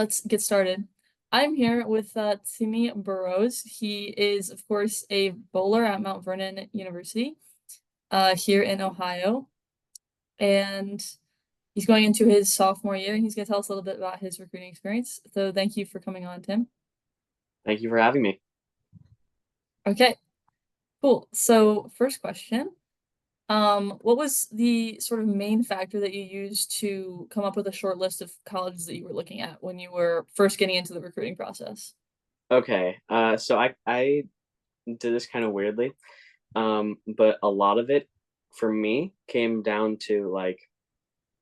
Let's get started. I'm here with Timmy Burrows. He is, of course, a bowler at Mount Vernon University here in Ohio. And he's going into his sophomore year, and he's going to tell us a little bit about his recruiting experience. So thank you for coming on, Tim. Thank you for having me. Okay, cool. So first question. What was the sort of main factor that you used to come up with a short list of colleges that you were looking at when you were first getting into the recruiting process? Okay, so I did this kind of weirdly, but a lot of it for me came down to like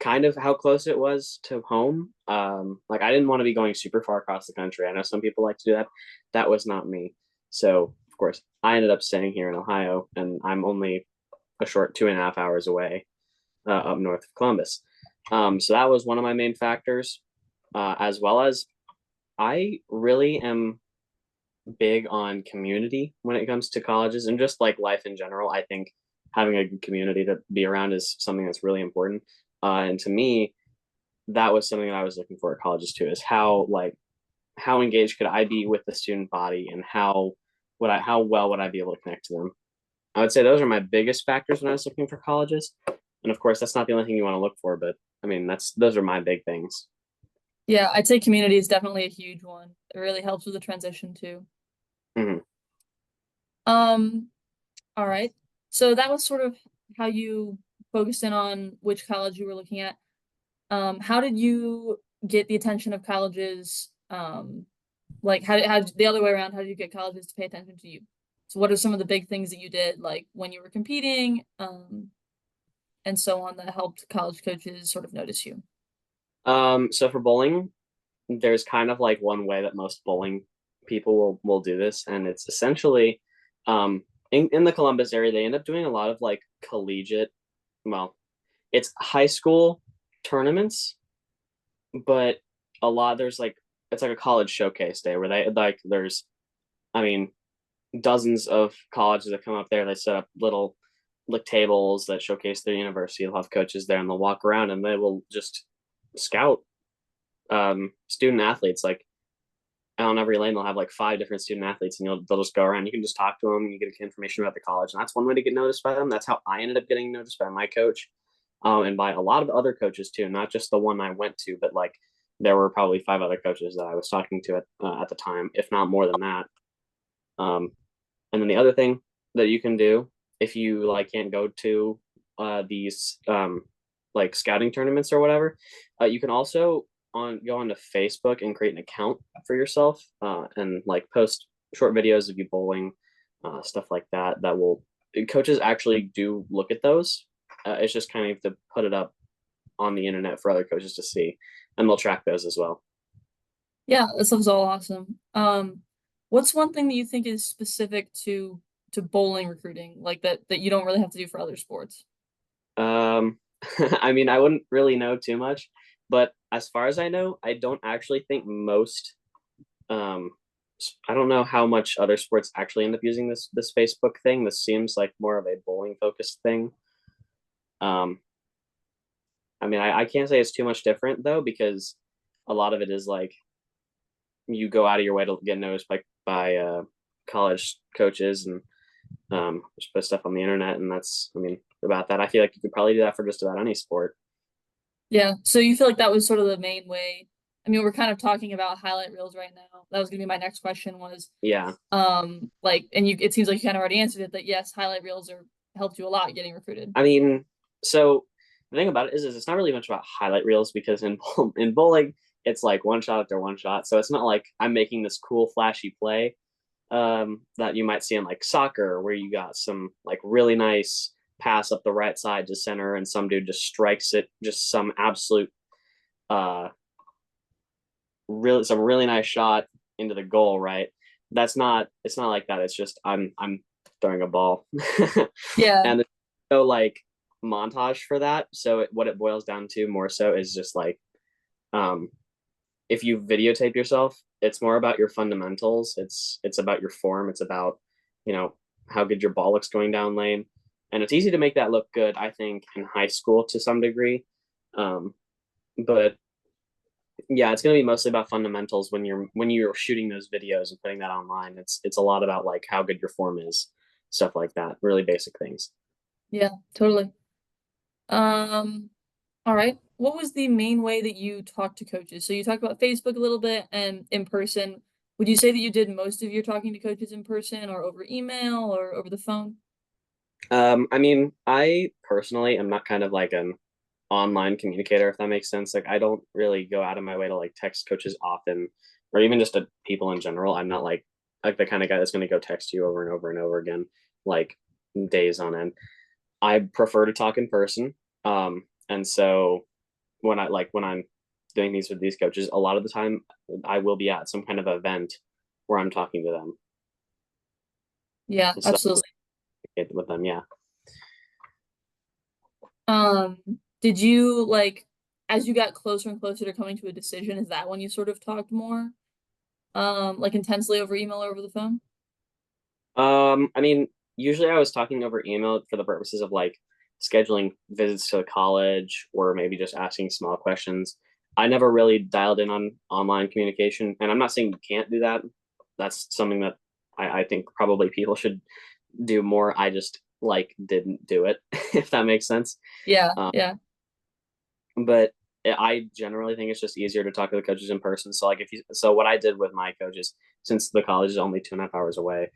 kind of how close it was to home. Like I didn't want to be going super far across the country. I know some people like to do that. That was not me. So of course, I ended up staying here in Ohio, and I'm only a short 2.5 hours away, up north of Columbus. So that was one of my main factors, as well as I really am big on community when it comes to colleges and just like life in general. I think having a good community to be around is something that's really important. And to me, that was something that I was looking for at colleges too, is how engaged could I be with the student body, and how well would I be able to connect to them. I would say those are my biggest factors when I was looking for colleges. And of course, that's not the only thing you want to look for, but I mean, those are my big things. Yeah, I'd say community is definitely a huge one. It really helps with the transition too. Mhm. Um, all right. So that was sort of how you focused in on which college you were looking at. How did you get the attention of colleges? Like how the other way around, how did you get colleges to pay attention to you? So what are some of the big things that you did, like when you were competing, and so on, that helped college coaches sort of notice you? So for bowling, there's kind of like one way that most bowling people will do this, and it's essentially in the Columbus area, they end up doing a lot of like collegiate, well, it's high school tournaments, but a lot there's like it's like a college showcase day where they like there's I mean dozens of colleges that come up there. They set up little like tables that showcase their university. They'll have coaches there, and they'll walk around, and they will just scout student athletes. Like on every lane, they'll have like five different student athletes, and they'll just go around. You can just talk to them, and you get information about the college, and that's one way to get noticed by them. That's how I ended up getting noticed by my coach, and by a lot of other coaches too, not just the one I went to, but like there were probably five other coaches that I was talking to at the time, if not more than that. Um, and then the other thing that you can do if you like can't go to these like scouting tournaments or whatever, you can also on go onto Facebook and create an account for yourself, and like post short videos of you bowling, stuff like that. That will coaches actually do look at those. It's just kind of to put it up on the internet for other coaches to see, and they'll track those as well. Yeah, that sounds all awesome. What's one thing that you think is specific to bowling recruiting, like that you don't really have to do for other sports? Um, I mean, I wouldn't really know too much, but as far as I know, I don't actually think most. Um, I don't know how much other sports actually end up using this Facebook thing. This seems like more of a bowling focused thing. Um, I mean, I can't say it's too much different though, because a lot of it is like you go out of your way to get noticed by college coaches, and just put stuff on the internet, and that's I mean about that. I feel like you could probably do that for just about any sport. Yeah, so you feel like that was sort of the main way. I mean, we're kind of talking about highlight reels right now. That was gonna be my next question was, Yeah. like, and you it seems like you kind of already answered it that yes, highlight reels are helped you a lot getting recruited. I mean, so the thing about it is it's not really much about highlight reels, because in bowling it's like one shot after one shot. So it's not like I'm making this cool flashy play, that you might see in like soccer, where you got some like really nice pass up the right side to center, and some dude just strikes it, just some absolute uh really some really nice shot into the goal, right? It's not like that. It's just I'm throwing a ball. Yeah, And there's no like montage for that. So what it boils down to more so is just like, um if you videotape yourself, it's more about your fundamentals. It's about your form. It's about, you know, how good your ball looks going down lane. And it's easy to make that look good, I think, in high school to some degree. Um, but Yeah, it's going to be mostly about fundamentals when you're shooting those videos and putting that online. It's a lot about like how good your form is, stuff like that, really basic things. Yeah, totally. Um, all right. What was the main way that you talked to coaches? So you talked about Facebook a little bit and in person. Would you say that you did most of your talking to coaches in person or over email or over the phone? I mean, I personally am not kind of like an online communicator, if that makes sense. Like, I don't really go out of my way to like text coaches often, or even just to people in general. I'm not like the kind of guy that's going to go text you over and over and over again, like days on end. I prefer to talk in person. And so when I'm doing these with these coaches, a lot of the time I will be at some kind of event where I'm talking to them Yeah, and stuff absolutely. with them. Yeah. Um, did you like as you got closer and closer to coming to a decision, is that when you sort of talked more like intensely over email or over the phone? I mean, usually I was talking over email for the purposes of like scheduling visits to the college or maybe just asking small questions. I never really dialed in on online communication, and I'm not saying you can't do that. That's something that I think probably people should do more. I just like didn't do it, if that makes sense. Yeah, Um, yeah. but I generally think it's just easier to talk to the coaches in person. So like if you, so what I did with my coaches, since the college is only 2.5 hours away,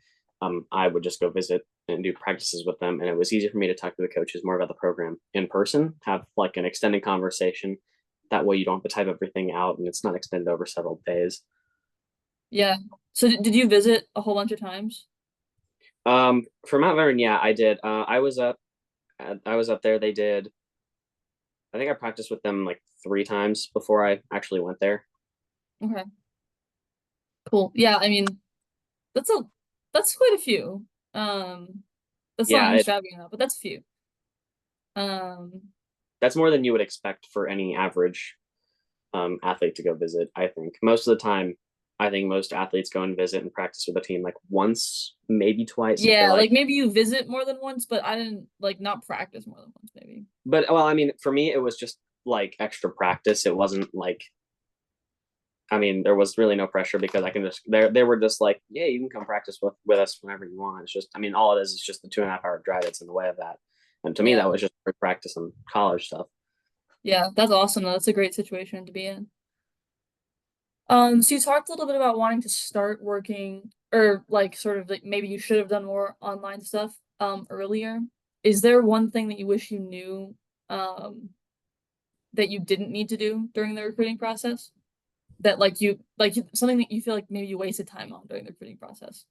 I would just go visit and do practices with them, and it was easier for me to talk to the coaches more about the program in person, have like an extended conversation. That way, you don't have to type everything out, and it's not extended over several days. Yeah. So did you visit a whole bunch of times? For Mount Vernon, yeah, I did. I was up there. They did. I think I practiced with them like 3 times before I actually went there. Okay. Cool. Yeah, I mean, that's a that's quite a few. That's not Yeah, extravagant, but that's a few. Um, that's more than you would expect for any average athlete to go visit. I think most of the time, I think most athletes go and visit and practice with a team like once, maybe twice if they're yeah, like. like maybe you visit more than once, but I didn't like not practice more than once, maybe. But well, I mean, for me, it was just like extra practice. It wasn't like. I mean, there was really no pressure because I can just they were just like, yeah, you can come practice with us whenever you want. It's just, I mean, all it is just the 2.5 hour drive that's in the way of that. And to me, Yeah. that was just for practice and college stuff. Yeah, that's awesome though. That's a great situation to be in. So you talked a little bit about wanting to start working or like sort of like maybe you should have done more online stuff earlier. Is there one thing that you wish you knew um that you didn't need to do during the recruiting process? That something that you feel like maybe you wasted time on during the recruiting process?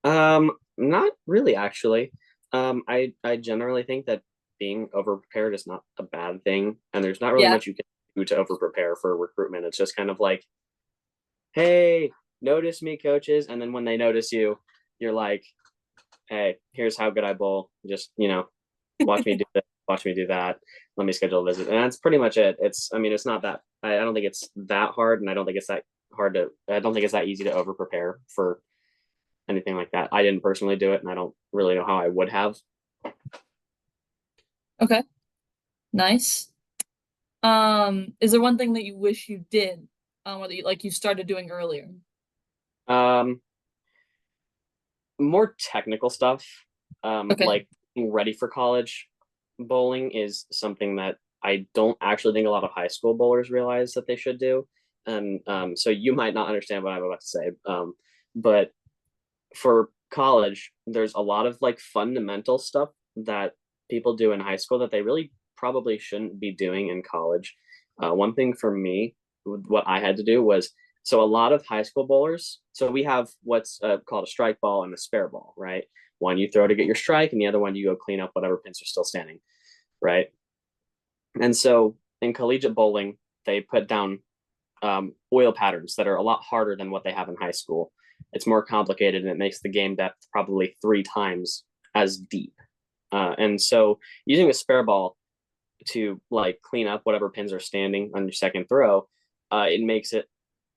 Not really actually. I generally think that being over prepared is not a bad thing, and there's not really Yeah. much you can do to over prepare for recruitment. It's just kind of like, hey, notice me, coaches, and then when they notice you, you're like, hey, here's how good I bowl. Just watch me do this, watch me do that. Let me schedule a visit, and that's pretty much it. I mean, it's not that. I don't think it's that hard, and I don't think it's that hard to. I don't think it's that easy to over prepare for anything like that. I didn't personally do it, and I don't really know how I would have. Okay. Nice. Is there one thing that you wish you did, or that you started doing earlier? Um, More technical stuff, Okay. like being ready for college bowling is something that I don't actually think a lot of high school bowlers realize that they should do. And so you might not understand what I'm about to say. But for college, there's a lot of like fundamental stuff that people do in high school that they really probably shouldn't be doing in college. One thing for me, what I had to do was so a lot of high school bowlers. So we have what's called a strike ball and a spare ball, right? One you throw to get your strike, and the other one you go clean up whatever pins are still standing, right? And so in collegiate bowling, they put down oil patterns that are a lot harder than what they have in high school. It's more complicated and it makes the game depth probably 3 times as deep. And so using a spare ball to like clean up whatever pins are standing on your second throw, it makes it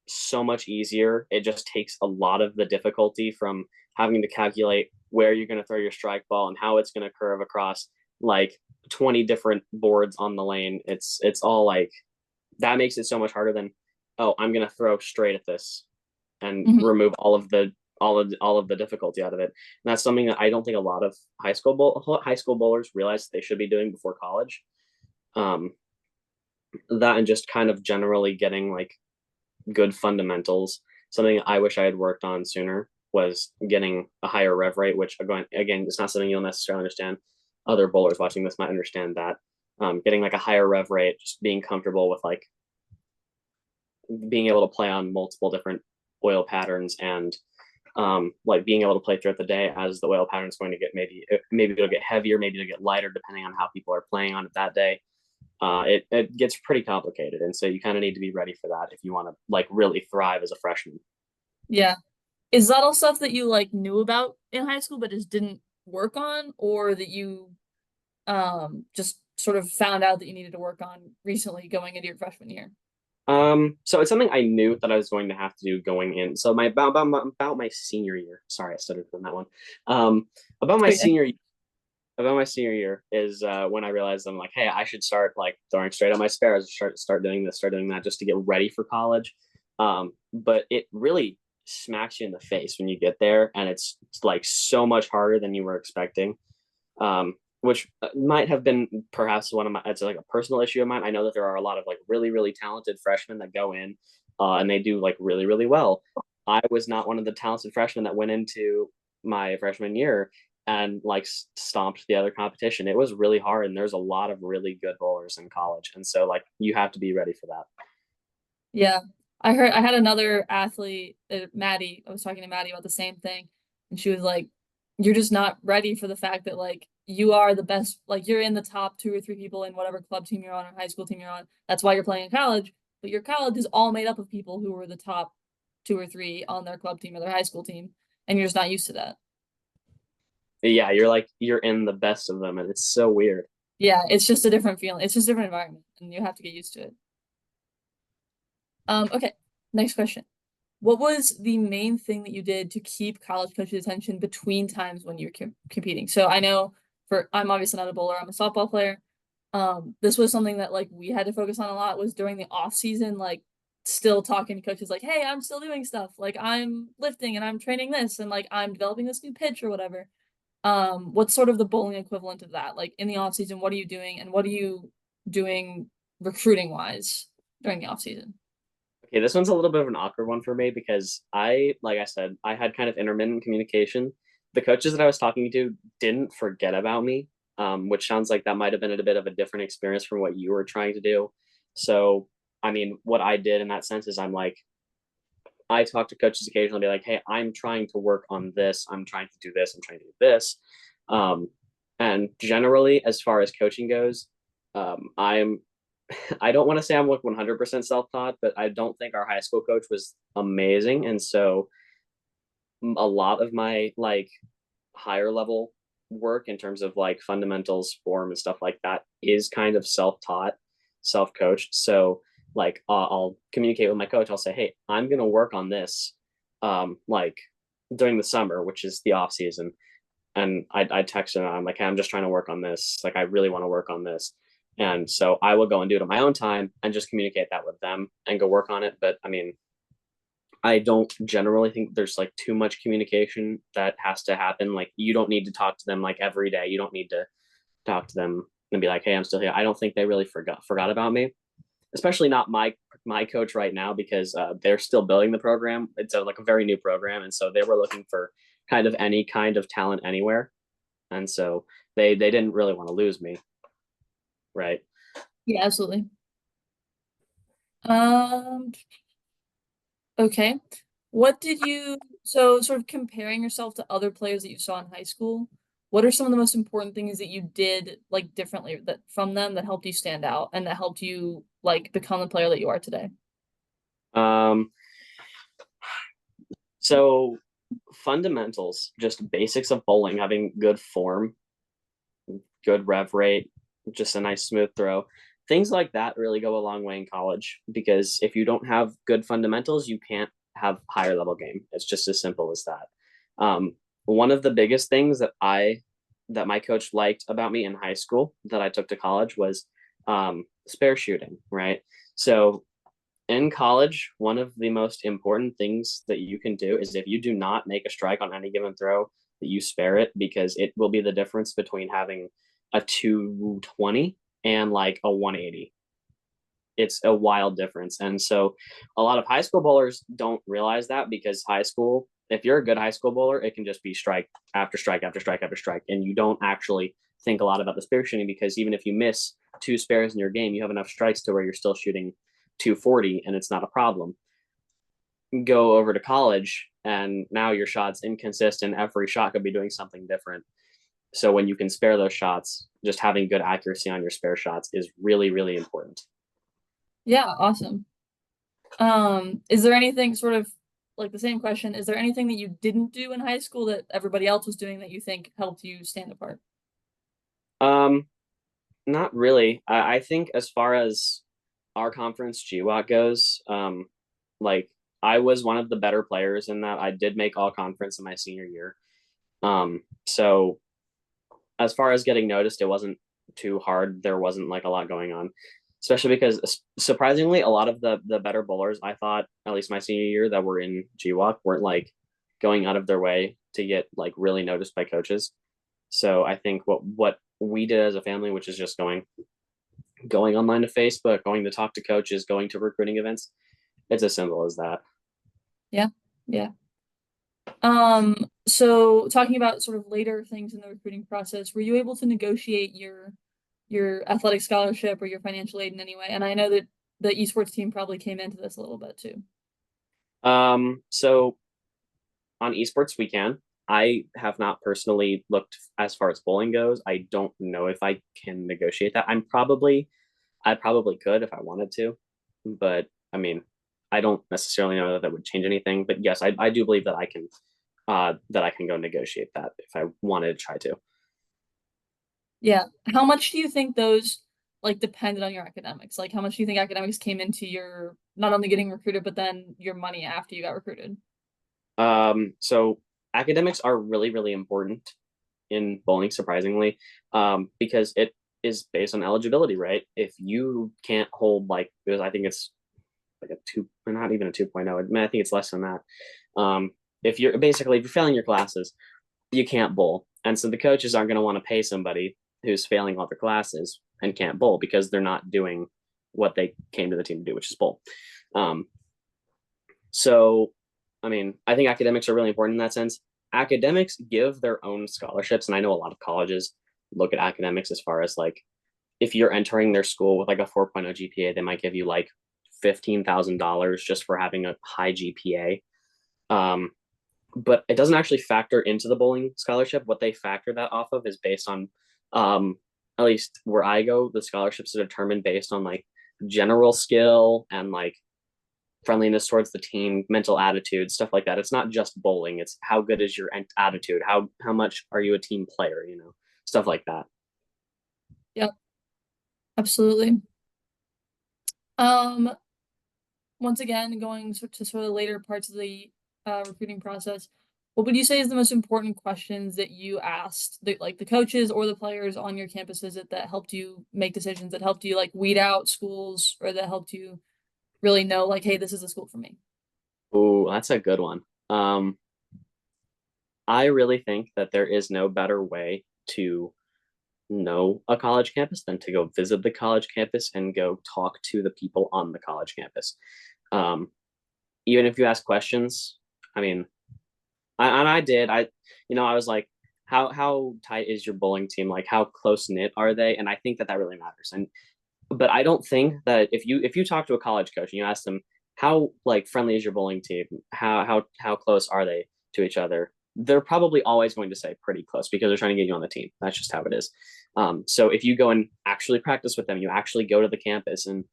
so much easier. It just takes a lot of the difficulty from having to calculate where you're going to throw your strike ball and how it's going to curve across like 20 different boards on the lane. It's all like that makes it so much harder than oh, I'm gonna throw straight at this and Mhm. remove all of the difficulty out of it. And that's something that I don't think a lot of high school bowlers realize they should be doing before college. Um, that and just kind of generally getting like good fundamentals. Something I wish I had worked on sooner was getting a higher rev rate, which again, it's not something you'll necessarily understand. Other bowlers watching this might understand that. Getting like a higher rev rate, just being comfortable with like being able to play on multiple different oil patterns and like being able to play throughout the day as the oil pattern is going to get maybe it'll get heavier, maybe it'll get lighter depending on how people are playing on it that day. It gets pretty complicated, and so you kind of need to be ready for that if you want to like really thrive as a freshman. Yeah. Is that all stuff that you like knew about in high school but just didn't work on, or that you just sort of found out that you needed to work on recently going into your freshman year? So it's something I knew that I was going to have to do going in. So about my senior year. Sorry, I stuttered from that one. Um, about my Okay. senior about my senior year is when I realized I'm like, hey, I should start like throwing straight on my spares, start doing this, start doing that, just to get ready for college. But it really smacks you in the face when you get there, and it's like so much harder than you were expecting. Which might have been perhaps one of my it's like a personal issue of mine. I know that there are a lot of like really talented freshmen that go in and they do like really well. I was not one of the talented freshmen that went into my freshman year and like stomped the other competition. It was really hard, and there's a lot of really good bowlers in college, and so like you have to be ready for that. Yeah. I had another athlete, Maddie. I was talking to Maddie about the same thing, and she was like, "You're just not ready for the fact that like you are the best, like you're in the top two or three people in whatever club team you're on or high school team you're on. That's why you're playing in college, but your college is all made up of people who were the top two or three on their club team or their high school team, and you're just not used to that." Yeah, you're in the best of them, and it's so weird. Yeah, it's just a different feeling. It's just a different environment, and you have to get used to it. Okay, next question. What was the main thing that you did to keep college coaches' attention between times when you were competing? So I know I'm obviously not a bowler, I'm a softball player. This was something that like we had to focus on a lot was during the off season, like still talking to coaches like, hey, I'm still doing stuff. Like I'm lifting and I'm training this and like I'm developing this new pitch or whatever. What's sort of the bowling equivalent of that? Like in the off season, what are you doing and what are you doing recruiting wise during the off season? Okay, this one's a little bit of an awkward one for me because like I said, I had kind of intermittent communication. The coaches that I was talking to didn't forget about me, which sounds like that might have been a bit of a different experience from what you were trying to do. So, I mean, what I did in that sense is I talk to coaches occasionally, be like, hey, I'm trying to work on this. I'm trying to do this. I'm trying to do this. Um, and generally, as far as coaching goes, I'm I don't want to say I'm like 100% self-taught, but I don't think our high school coach was amazing. And so a lot of my like higher level work in terms of like fundamentals, form, and stuff like that is kind of self-taught, self-coached. So like I'll communicate with my coach. I'll say, hey, I'm gonna work on this, like during the summer, which is the off season, and I text him. I'm like, hey, I'm just trying to work on this. Like, I really want to work on this. And so I will go and do it on my own time and just communicate that with them and go work on it. But I mean, I don't generally think there's like too much communication that has to happen. Like, you don't need to talk to them like every day. You don't need to talk to them and be like, hey, I'm still here. I don't think they really forgot about me, especially not my coach right now because they're still building the program. It's like a very new program, and so they were looking for kind of any kind of talent anywhere, and so they didn't really want to lose me, right? Yeah, absolutely. Um, okay. What did you, so sort of comparing yourself to other players that you saw in high school, what are some of the most important things that you did like differently that from them that helped you stand out and that helped you like become the player that you are today? Um, so fundamentals, just basics of bowling, having good form, good rev rate, just a nice smooth throw. Things like that really go a long way in college because if you don't have good fundamentals, you can't have higher level game. It's just as simple as that. One of the biggest things that my coach liked about me in high school that I took to college was spare shooting, right? So In college, one of the most important things that you can do is if you do not make a strike on any given throw, that you spare it because it will be the difference between having a 220 and like a 180. It's a wild difference. And so a lot of high school bowlers don't realize that because high school, if you're a good high school bowler, it can just be strike after strike after strike after strike. And you don't actually think a lot about the spare shooting because even if you miss two spares in your game, you have enough strikes to where you're still shooting 240 and it's not a problem. Go over to college and now your shot's inconsistent. Every shot could be doing something different. So when you can spare those shots, just having good accuracy on your spare shots is really, really important. Yeah, awesome. Is there anything sort of like the same question? Is there anything that you didn't do in high school that everybody else was doing that you think helped you stand apart? Um, Not really. I think as far as our conference GWAT goes, like I was one of the better players in that. I did make all conference in my senior year. So as far as getting noticed, it wasn't too hard. There wasn't like a lot going on, especially because surprisingly, a lot of the better bowlers I thought, at least my senior year, that were in GWAC weren't like going out of their way to get like really noticed by coaches. So I think what we did as a family, which is just going online to Facebook, going to talk to coaches, going to recruiting events, it's as simple as that. Yeah, yeah. So talking about sort of later things in the recruiting process, were you able to negotiate your athletic scholarship or your financial aid in any way? And I know that the esports team probably came into this a little bit too. So on esports, we can. I have not personally looked as far as bowling goes. I don't know if I can negotiate that. I probably could if I wanted to, but I mean, I don't necessarily know that that would change anything. But yes, I do believe that I can go negotiate that if I wanted to try to. Yeah. How much do you think those like depended on your academics? Like how much do you think academics came into your not only getting recruited, but then your money after you got recruited? So academics are really, really important in bowling, surprisingly, because it is based on eligibility, right? If you can't hold like, because I think it's like a two, or not even a 2.0. I mean, I think it's less than that. If you're basically, if you're failing your classes, you can't bowl. And so the coaches aren't going to want to pay somebody who's failing all their classes and can't bowl because they're not doing what they came to the team to do, which is bowl. Um, so, I mean, I think academics are really important in that sense. Academics give their own scholarships, and I know a lot of colleges look at academics as far as like if you're entering their school with like a 4.0 GPA, they might give you like $15,000 just for having a high GPA. Um, but it doesn't actually factor into the bowling scholarship. What they factor that off of is based on, at least where I go, the scholarships are determined based on like general skill and like friendliness towards the team, mental attitude, stuff like that. It's not just bowling. It's how good is your attitude? How much are you a team player? Stuff like that. Yep, absolutely. Um, Once again, going to sort of later parts of the recruiting process, what would you say is the most important questions that you asked, like the coaches or the players on your campus visit that helped you make decisions, that helped you like weed out schools, or that helped you really know like, hey, this is a school for me? Oh, that's a good one. I really think that there is no better way to know a college campus than to go visit the college campus and go talk to the people on the college campus. Um, Even if you ask questions, I mean, I did. I was like, how tight is your bowling team? Like, how close knit are they? And I think that that really matters. And but I don't think that if you talk to a college coach and you ask them how like friendly is your bowling team, how close are they to each other, they're probably always going to say pretty close because they're trying to get you on the team. That's just how it is. So if you go and actually practice with them, you actually go to the campus and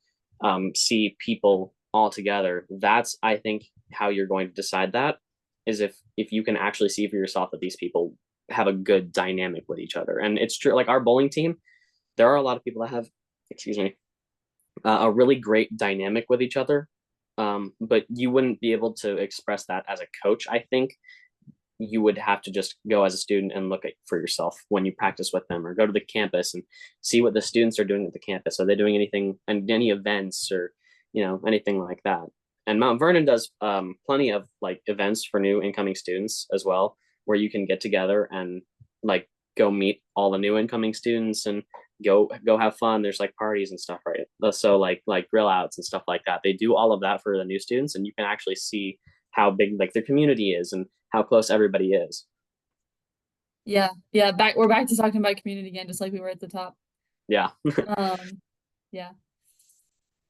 see people all together. That's I think how you're going to decide that is if you can actually see for yourself that these people have a good dynamic with each other. And it's true, like our bowling team, there are a lot of people that have, excuse me, a really great dynamic with each other. But you wouldn't be able to express that as a coach. I think you would have to just go as a student and look at for yourself when you practice with them or go to the campus and see what the students are doing at the campus. Are they doing anything and any events or anything like that. And Mount Vernon does plenty of like events for new incoming students as well, where you can get together and like go meet all the new incoming students and go have fun. There's like parties and stuff, right? So like grill outs and stuff like that. They do all of that for the new students, and you can actually see how big like their community is and how close everybody is. Yeah, yeah. We're back to talking about community again, just like we were at the top. Yeah. Um, yeah.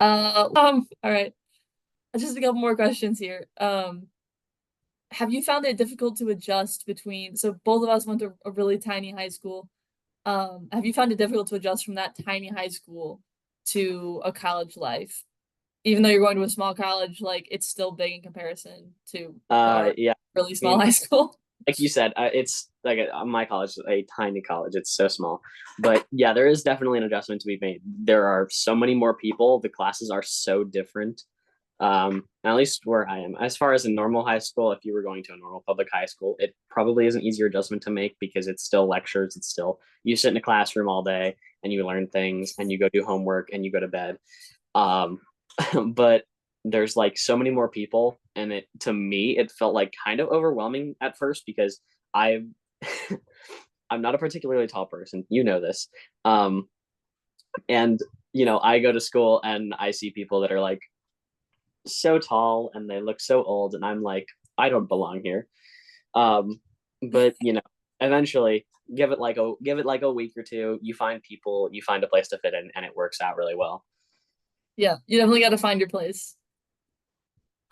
All right. Just a couple more questions here. Have you found it difficult to adjust between, so both of us went to a really tiny high school. Have you found it difficult to adjust from that tiny high school to a college life? Even though you're going to a small college, like it's still big in comparison to our Yeah. really I small mean, high school. like you said, it's like my college is a tiny college. It's so small, but yeah, there is definitely an adjustment to be made. There are so many more people. The classes are so different. At least where I am, as far as a normal high school, if you were going to a normal public high school, it probably is an easier adjustment to make because it's still lectures. It's still you sit in a classroom all day and you learn things and you go do homework and you go to bed. Um, but there's like so many more people, and it to me it felt like kind of overwhelming at first because I I'm not a particularly tall person, this. Um, and I go to school and I see people that are like so tall and they look so old, and I'm like, I don't belong here. Um, but eventually give it like a week or two, you find people, you find a place to fit in, and it works out really well. Yeah, you definitely got to find your place.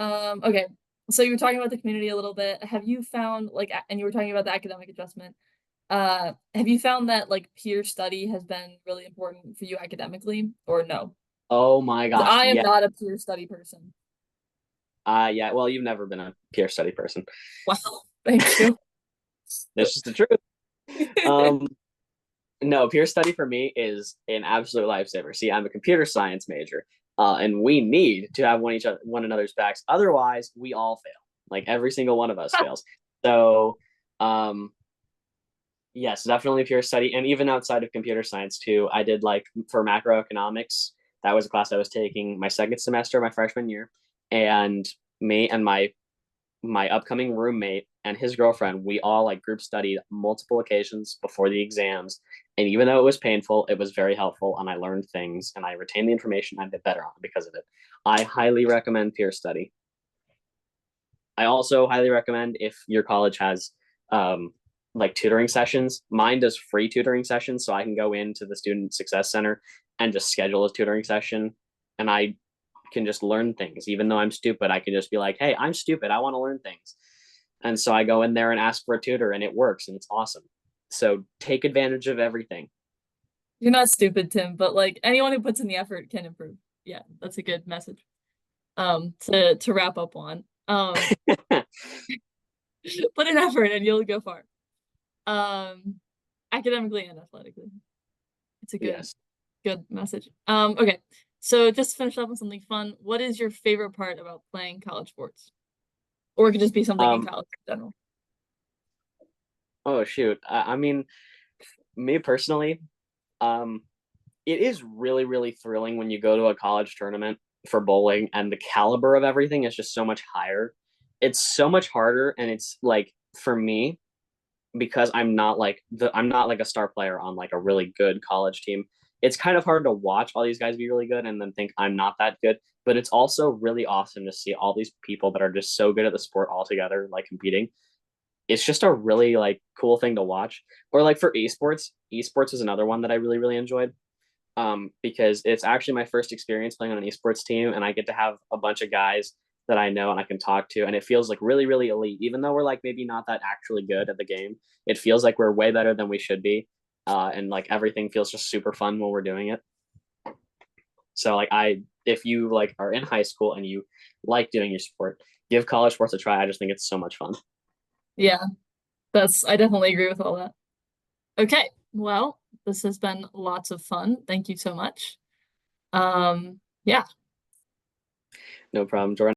Okay. So you were talking about the community a little bit. Have you found like, and you were talking about the academic adjustment. Have you found that like peer study has been really important for you academically, or no? Oh my gosh, I am yeah. not a peer study person. Yeah, well, you've never been a peer study person. Wow, thank you. That's just the truth. Um, no, peer study for me is an absolute lifesaver. See, I'm a computer science major, and we need to have one another's backs. Otherwise, we all fail. Like every single one of us fails. So, um, yes, definitely peer study, and even outside of computer science too. I did like for macroeconomics. That was a class I was taking my second semester, my freshman year, and me and my upcoming roommate and his girlfriend, we all like group studied multiple occasions before the exams. And even though it was painful, it was very helpful. And I learned things and I retained the information. I did better on it because of it. I highly recommend peer study. I also highly recommend if your college has like tutoring sessions. Mine does free tutoring sessions. So I can go into the Student Success Center and just schedule a tutoring session. And I can just learn things. Even though I'm stupid, I can just be like, hey, I'm stupid. I want to learn things. And so I go in there and ask for a tutor, and it works, and it's awesome. So take advantage of everything. You're not stupid, Tim, but like anyone who puts in the effort can improve. Yeah, that's a good message. To wrap up on. Put an effort and you'll go far. Um, academically and athletically. It's a good Yes. good message. Okay. So just to finish up on something fun, what is your favorite part about playing college sports? Or it could just be something in Um. college in general. Oh shoot. I mean, me personally, um, it is really really thrilling when you go to a college tournament for bowling, and the caliber of everything is just so much higher. It's so much harder, and it's like for me because I'm not like a star player on like a really good college team. It's kind of hard to watch all these guys be really good and then think I'm not that good. But it's also really awesome to see all these people that are just so good at the sport all together, like competing. It's just a really like cool thing to watch. Or like for esports is another one that I really really enjoyed. Because it's actually my first experience playing on an esports team, and I get to have a bunch of guys that I know and I can talk to, and it feels like really, really elite. Even though we're like maybe not that actually good at the game, it feels like we're way better than we should be, and like everything feels just super fun when we're doing it. So like if you like are in high school and you like doing your sport, give college sports a try. I just think it's so much fun. Yeah, I definitely agree with all that. Okay. Well, this has been lots of fun. Thank you so much. Yeah. No problem, Jordan.